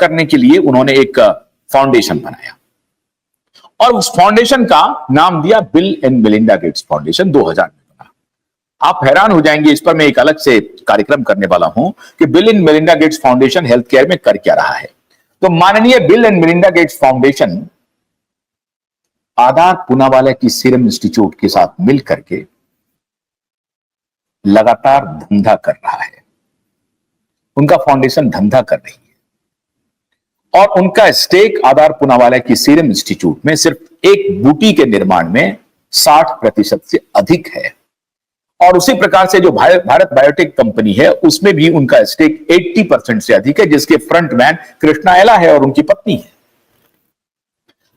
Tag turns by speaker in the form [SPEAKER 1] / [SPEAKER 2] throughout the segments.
[SPEAKER 1] करने के लिए उन्होंने एक फाउंडेशन बनाया और उस फाउंडेशन का नाम दिया bill and Melinda Gates foundation. 2000 में बना। आप हैरान हो जाएंगे, इस पर मैं एक अलग से कार्यक्रम करने वाला हूं कि Bill and Melinda Gates Foundation health care में कर क्या रहा है। तो माननीय Bill and Melinda Gates Foundation Adar Poonawalla की सीरम इंस्टीट्यूट के साथ मिल करके लगातार धंधा कर रहा है। उनका फाउंडेशन धंधा कर रही है और उनका स्टेक आधार पूनावाला की सीरम इंस्टीट्यूट में सिर्फ एक बूटी के निर्माण में 60% से अधिक है। और उसी प्रकार से जो भारत बायोटेक कंपनी है उसमें भी उनका स्टेक 80% से अधिक है, जिसके फ्रंटमैन कृष्णा एला है और उनकी पत्नी है।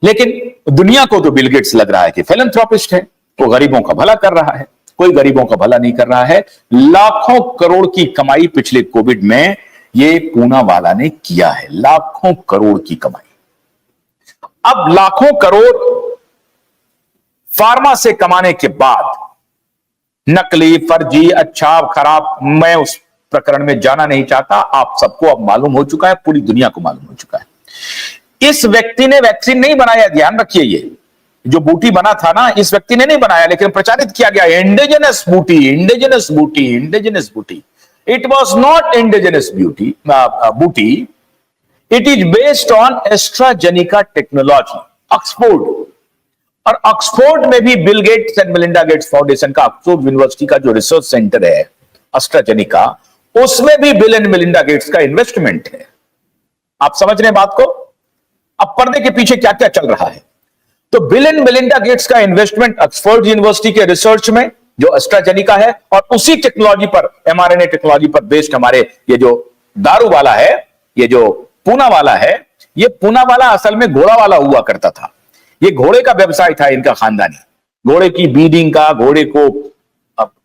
[SPEAKER 1] लेकिन दुनिया को तो बिल गेट्स लग रहा है कि फिलैंथ्रोपिस्ट है, वो गरीबों का भला कर रहा है। कोई गरीबों का भला नहीं कर रहा है। लाखों करोड़ की कमाई पिछले कोविड में ये पूनावाला ने किया है, लाखों करोड़ की कमाई। अब लाखों करोड़ फार्मा से कमाने के बाद नकली, फर्जी, अच्छा, खराब, मैं उस प्रकरण में जाना नहीं चाहता। आप सबको अब मालूम हो चुका है, पूरी दुनिया को मालूम हो चुका है। इस व्यक्ति ने वैक्सीन नहीं बनाया, ध्यान रखिए। ये जो बूटी बना था ना, इस व्यक्ति ने नहीं बनाया, लेकिन प्रचारित किया गया इंडिजिनस बूटी, इंडिजिनस बूटी, इंडिजिनस बूटी। इट वॉज नॉट इंडिजिनस बूटी, it is based on AstraZeneca technology, Oxford. और ऑक्सफोर्ड में भी Bill Gates and Melinda Gates foundation का, ऑक्सफोर्ड यूनिवर्सिटी का जो रिसर्च सेंटर है एस्ट्राजेनिका, उसमें भी बिल एंड मेलिंडा गेट्स का इन्वेस्टमेंट है। आप समझ रहे हैं बात को? अब पर्दे के पीछे क्या क्या चल रहा है। तो बिल एंड मेलिंडा गेट्स का इन्वेस्टमेंट ऑक्सफोर्ड यूनिवर्सिटी के रिसर्च में जो एस्ट्राजेनिका है, और उसी टेक्नोलॉजी पर, mRNA टेक्नोलॉजी पर बेस्ड हमारे ये जो दारू वाला है, ये जो पूनावाला है, ये पूनावाला असल में घोड़ा वाला हुआ करता था। ये घोड़े का व्यवसाय था इनका खानदानी, घोड़े की ब्रीडिंग का,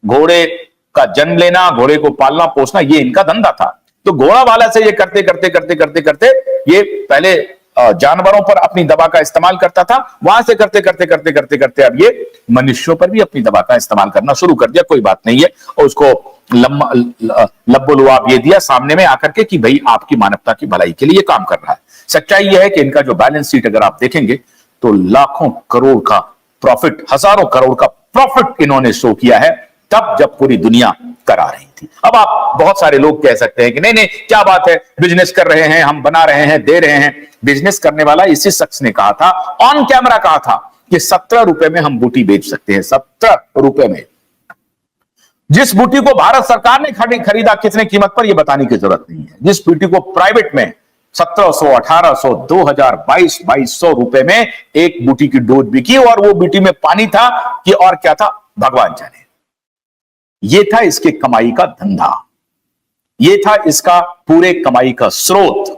[SPEAKER 1] घोड़े का जन्म लेना, घोड़े को पालना पोसना, ये इनका धंधा था। तो घोड़ा वाला से ये करते करते करते करते करते ये पहले जानवरों पर अपनी दवा का इस्तेमाल करता था, वहां से करते करते करते करते करते अब ये मनुष्यों पर भी अपनी दवा का इस्तेमाल करना शुरू कर दिया। कोई बात नहीं है, और उसको लब्बो लुआब ये दिया सामने में आकर के कि भाई आपकी मानवता की भलाई के लिए काम कर रहा है। सच्चाई यह है कि इनका जो बैलेंस शीट अगर आप देखेंगे तो लाखों करोड़ का प्रॉफिट, हजारों करोड़ का प्रॉफिट इन्होंने शो किया है, तब जब पूरी दुनिया करा रही थी। अब आप बहुत सारे लोग कह सकते हैं कि नहीं नहीं क्या बात है, बिजनेस कर रहे हैं, हम बना रहे हैं, दे रहे हैं। बिजनेस करने वाला इसी शख्स ने कहा था, ऑन कैमरा कहा था कि 17 रुपए में हम बूटी बेच सकते हैं, 17 रुपए में। जिस बूटी को भारत सरकार ने खरीदा कितने कीमत पर, यह बताने की जरूरत नहीं है। जिस बूटी को प्राइवेट में 1700, 1800, 2000, 2200 रुपए में एक बूटी की डोज बिकी, और वो बूटी में पानी था कि और क्या था भगवान जाने। ये था इसके कमाई का धंधा, ये था इसका पूरे कमाई का स्रोत।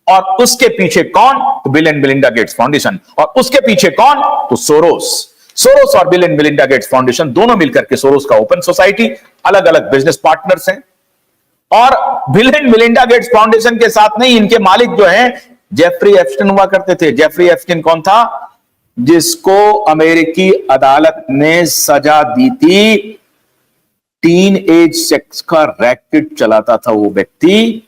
[SPEAKER 1] और उसके पीछे कौन? तो bill and Melinda Gates foundation. और उसके पीछे कौन? तो सोरोस और bill and Melinda Gates foundation दोनों मिलकर के, सोरोस का ओपन सोसाइटी, अलग अलग बिजनेस पार्टनर्स हैं। और bill and Melinda Gates foundation के साथ नहीं, इनके मालिक जो हैं जेफरी एप्स्टाइन हुआ करते थे। जेफरी एप्स्टाइन कौन था? जिसको अमेरिकी अदालत ने सजा दी थी, टीन एज सेक्स का रैकेट चलाता था वो व्यक्ति।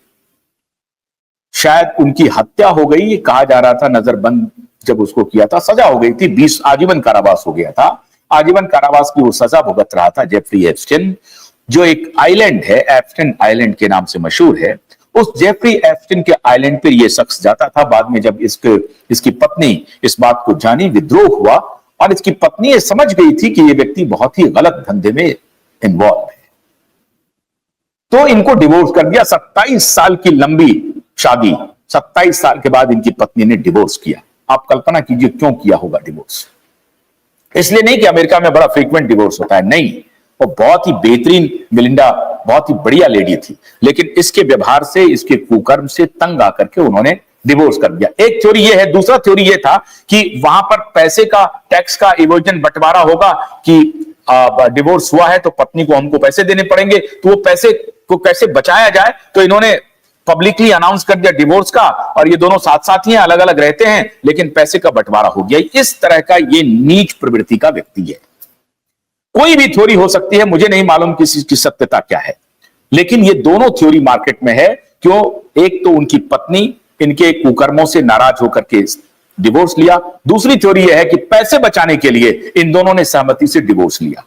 [SPEAKER 1] शायद उनकी हत्या हो गई, कहा जा रहा था, नजरबंद जब उसको किया था, सजा हो गई थी, 20 आजीवन कारावास हो गया था। आजीवन कारावास की वो सजा भुगत रहा था जेफरी एप्स्टाइन, जो एक आइलैंड है, एप्स्टाइन आइलैंड के नाम से मशहूर है। उस जेफरी एप्स्टाइन के आइलैंड पर यह शख्स जाता था। बाद में जब इसकी पत्नी इस बात को जानी, विद्रोह हुआ, और इसकी पत्नी ये समझ गई थी कि यह व्यक्ति बहुत ही गलत धंधे में इन्वॉल्व है, तो इनको डिवोर्स कर दिया। 27 साल की लंबी शादी, 27 साल के बाद इनकी पत्नी ने डिवोर्स किया। आप कल्पना कीजिए क्यों किया होगा डिवोर्स। इसलिए नहीं कि अमेरिका में बड़ा फ्रीक्वेंट डिवोर्स होता है, नहीं, वो बहुत ही बेहतरीन, मेलिंडा बहुत ही बढ़िया लेडी थी, लेकिन इसके व्यवहार से, इसके कुकर्म से तंग आकर के उन्होंने डिवोर्स कर दिया। एक थ्योरी ये है। दूसरा थ्योरी ये था कि वहां पर पैसे का, टैक्स का इवोजन बंटवारा होगा कि डिवोर्स हुआ है तो पत्नी को हमको पैसे देने पड़ेंगे, तो वो पैसे को कैसे बचाया जाए, तो इन्होंने पब्लिकली अनाउंस कर दिया डिवोर्स का, और ये दोनों साथ साथ ही हैं, अलग अलग रहते हैं, लेकिन पैसे का बंटवारा हो गया। इस तरह का ये नीच प्रवृत्ति का व्यक्ति है। कोई भी थ्योरी हो सकती है, मुझे नहीं मालूम किसी की सत्यता क्या है, लेकिन ये दोनों थ्योरी मार्केट में है। क्यों? एक तो उनकी पत्नी इनके कुकर्मों से नाराज होकर के डिवोर्स लिया। दूसरी थ्योरी यह है कि पैसे बचाने के लिए इन दोनों ने सहमति से डिवोर्स लिया।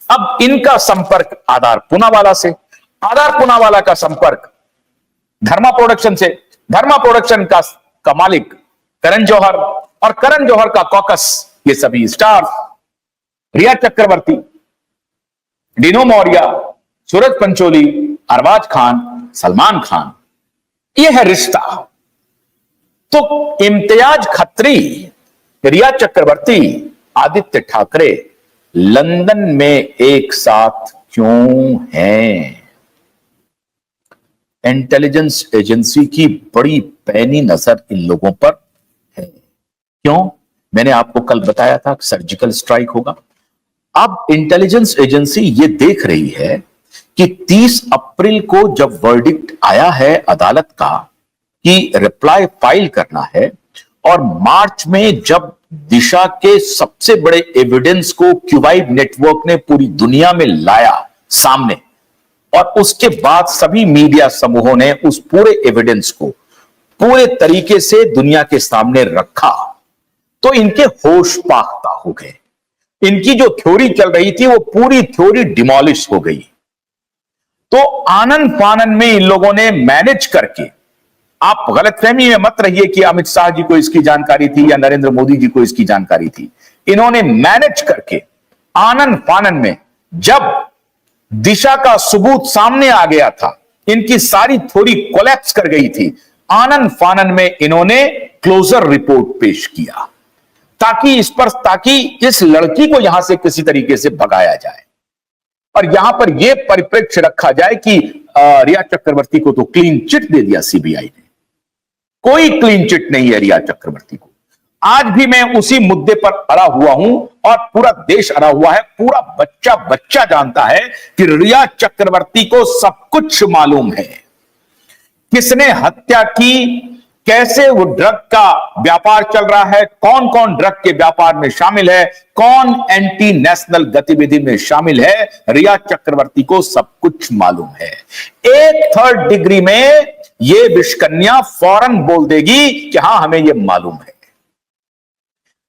[SPEAKER 1] अब इनका संपर्क आधार पूनावाला से, आधार पूनावाला का संपर्क धर्मा प्रोडक्शन से, धर्मा प्रोडक्शन का मालिक करण जौहर, और करण जौहर का कॉकस, ये सभी स्टार, रिया चक्रवर्ती, डिनो मौर्य, सूरज पंचोली, अरबाज खान, सलमान खान, यह है रिश्ता। तो इम्तियाज खत्री, रिया चक्रवर्ती, आदित्य ठाकरे लंदन में एक साथ क्यों हैं? इंटेलिजेंस एजेंसी की बड़ी पैनी नजर इन लोगों पर है। क्यों? मैंने आपको कल बताया था सर्जिकल स्ट्राइक होगा। अब इंटेलिजेंस एजेंसी ये देख रही है कि 30 अप्रैल को जब वर्डिक्ट आया है अदालत का कि रिप्लाई फाइल करना है, और मार्च में जब दिशा के सबसे बड़े एविडेंस को क्यूबाइड नेटवर्क ने पूरी दुनिया में लाया सामने, और उसके बाद सभी मीडिया समूहों ने उस पूरे एविडेंस को पूरे तरीके से दुनिया के सामने रखा, तो इनके होश पाख्ता हो गए। इनकी जो थ्योरी चल रही थी वो पूरी थ्योरी डिमोलिश हो गई। तो आनन फानन में इन लोगों ने मैनेज करके, आप गलतफहमी में मत रहिए कि अमित शाह जी को इसकी जानकारी थी या नरेंद्र मोदी जी को इसकी जानकारी थी। इन्होंने मैनेज करके आनन फानन में, जब दिशा का सबूत सामने आ गया था, इनकी सारी थ्योरी कोलैप्स कर गई थी, आनन फानन में इन्होंने क्लोजर रिपोर्ट पेश किया ताकि इस लड़की को यहां से किसी तरीके से भगाया जाए, और यहां पर यह परिप्रेक्ष्य रखा जाए कि रिया चक्रवर्ती को तो क्लीन चिट दे दिया सीबीआई ने। कोई क्लीन चिट नहीं है रिया चक्रवर्ती को। आज भी मैं उसी मुद्दे पर अड़ा हुआ हूं और पूरा देश अड़ा हुआ है। पूरा बच्चा बच्चा जानता है कि रिया चक्रवर्ती को सब कुछ मालूम है, किसने हत्या की, कैसे वो ड्रग का व्यापार चल रहा है, कौन कौन ड्रग के व्यापार में शामिल है, कौन एंटी नेशनल गतिविधि में शामिल है। रिया चक्रवर्ती को सब कुछ मालूम है। एक थर्ड डिग्री में ये विषकन्या फौरन बोल देगी कि हां हमें ये मालूम है।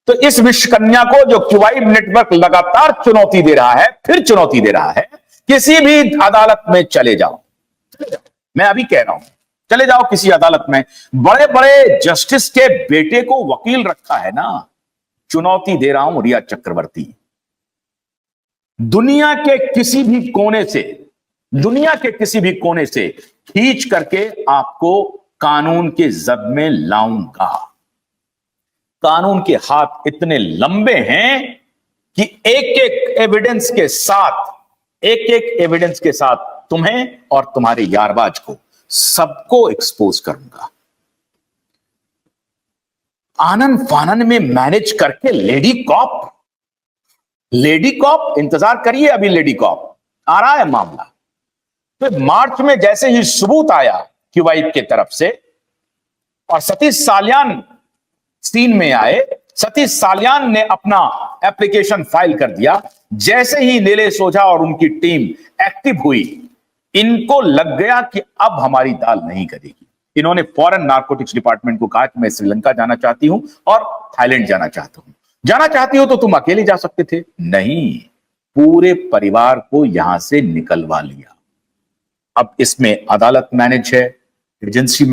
[SPEAKER 1] तो इस विषकन्या को जो क्यूबाइड नेटवर्क लगातार चुनौती दे रहा है, फिर चुनौती दे रहा है, किसी भी अदालत में चले जाओ, मैं अभी कह रहा हूं, चले जाओ किसी अदालत में, बड़े बड़े जस्टिस के बेटे को वकील रखा है ना, चुनौती दे रहा हूं रिया चक्रवर्ती। दुनिया के किसी भी कोने से खींच करके आपको कानून के जद में लाऊंगा। कानून के हाथ इतने लंबे हैं कि एक एक एविडेंस के साथ तुम्हें और तुम्हारे यारबाज को सबको एक्सपोज करूंगा। आनन फानन में मैनेज करके लेडी कॉप इंतजार करिए, अभी लेडी कॉप आ रहा है मामला। तो मार्च में जैसे ही सबूत आया क्यूबाइड के तरफ से और सतीश साल्यान सीन में आए, सतीश साल्यान ने अपना एप्लीकेशन फाइल कर दिया। जैसे ही नीलेश ओझा और उनकी टीम एक्टिव हुई, इनको लग गया कि अब हमारी दाल नहीं करेगी। इन्होंने फॉरेन नारकोटिक्स डिपार्टमेंट को कहा कि मैं श्रीलंका जाना चाहती हूं और थाईलैंड जाना चाहता हूं। जाना चाहती हो तो तुम अकेले जा सकते थे, नहीं, पूरे परिवार को यहां से निकलवा लिया। अब इसमें अदालत मैनेज है, एजेंसी